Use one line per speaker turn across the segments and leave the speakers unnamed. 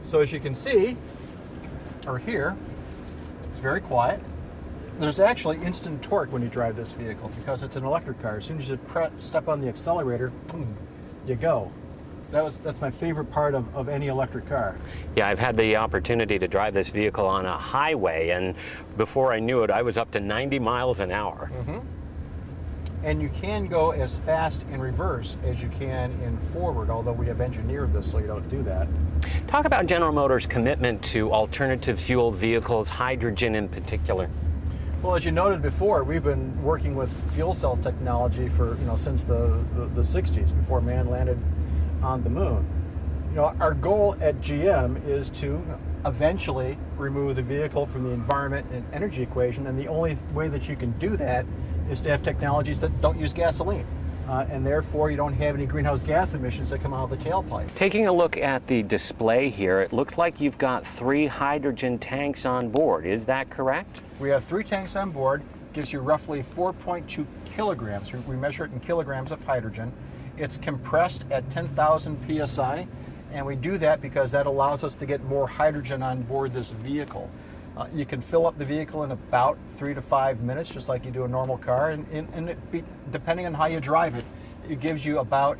So as you can see, or hear, it's very quiet. There's actually instant torque when you drive this vehicle because it's an electric car. As soon as you step on the accelerator, boom, you go. That's my favorite part of any electric car.
Yeah, I've had the opportunity to drive this vehicle on a highway, and before I knew it, I was up to 90 miles an hour.
Mm-hmm. And you can go as fast in reverse as you can in forward, although we have engineered this so you don't do that.
Talk about General Motors' commitment to alternative fuel vehicles, hydrogen in particular.
Well, as you noted before, we've been working with fuel cell technology for since the 60s, before man landed on the moon. Our goal at GM is to eventually remove the vehicle from the environment and energy equation, and the only way that you can do that is to have technologies that don't use gasoline. And therefore you don't have any greenhouse gas emissions that come out of the tailpipe.
Taking a look at the display here, it looks like you've got 3 hydrogen tanks on board. Is that correct?
We have 3 tanks on board. Gives you roughly 4.2 kilograms. We measure it in kilograms of hydrogen. It's compressed at 10,000 psi, and we do that because that allows us to get more hydrogen on board this vehicle. You can fill up the vehicle in about 3 to 5 minutes, just like you do a normal car, and depending on how you drive it, it gives you about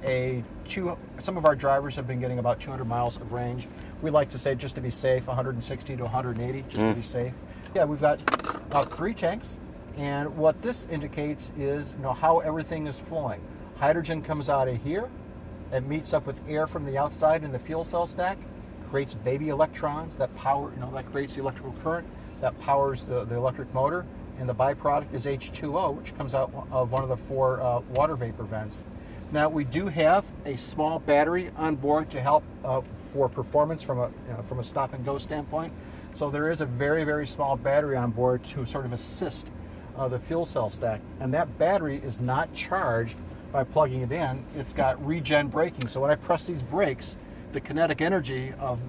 some of our drivers have been getting about 200 miles of range. We like to say, just to be safe, 160 to 180, just to be safe. Yeah, we've got 3 tanks, and what this indicates is how everything is flowing. Hydrogen comes out of here, it meets up with air from the outside in the fuel cell stack, creates baby electrons that power, that creates the electrical current that powers the electric motor, and the byproduct is H2O, which comes out of one of the 4 water vapor vents. Now, we do have a small battery on board to help for performance from a stop and go standpoint. So there is a very, very small battery on board to sort of assist the fuel cell stack, and that battery is not charged by plugging it in. It's got regen braking, so when I press these brakes, the kinetic energy of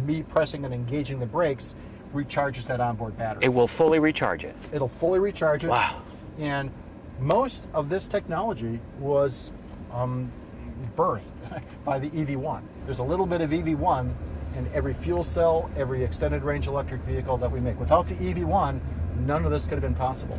me pressing and engaging the brakes recharges that onboard battery.
It will fully recharge it.
It'll fully recharge it.
Wow.
And most of this technology was birthed by the EV1. There's a little bit of EV1 in every fuel cell, every extended range electric vehicle that we make. Without the EV1, none of this could have been possible.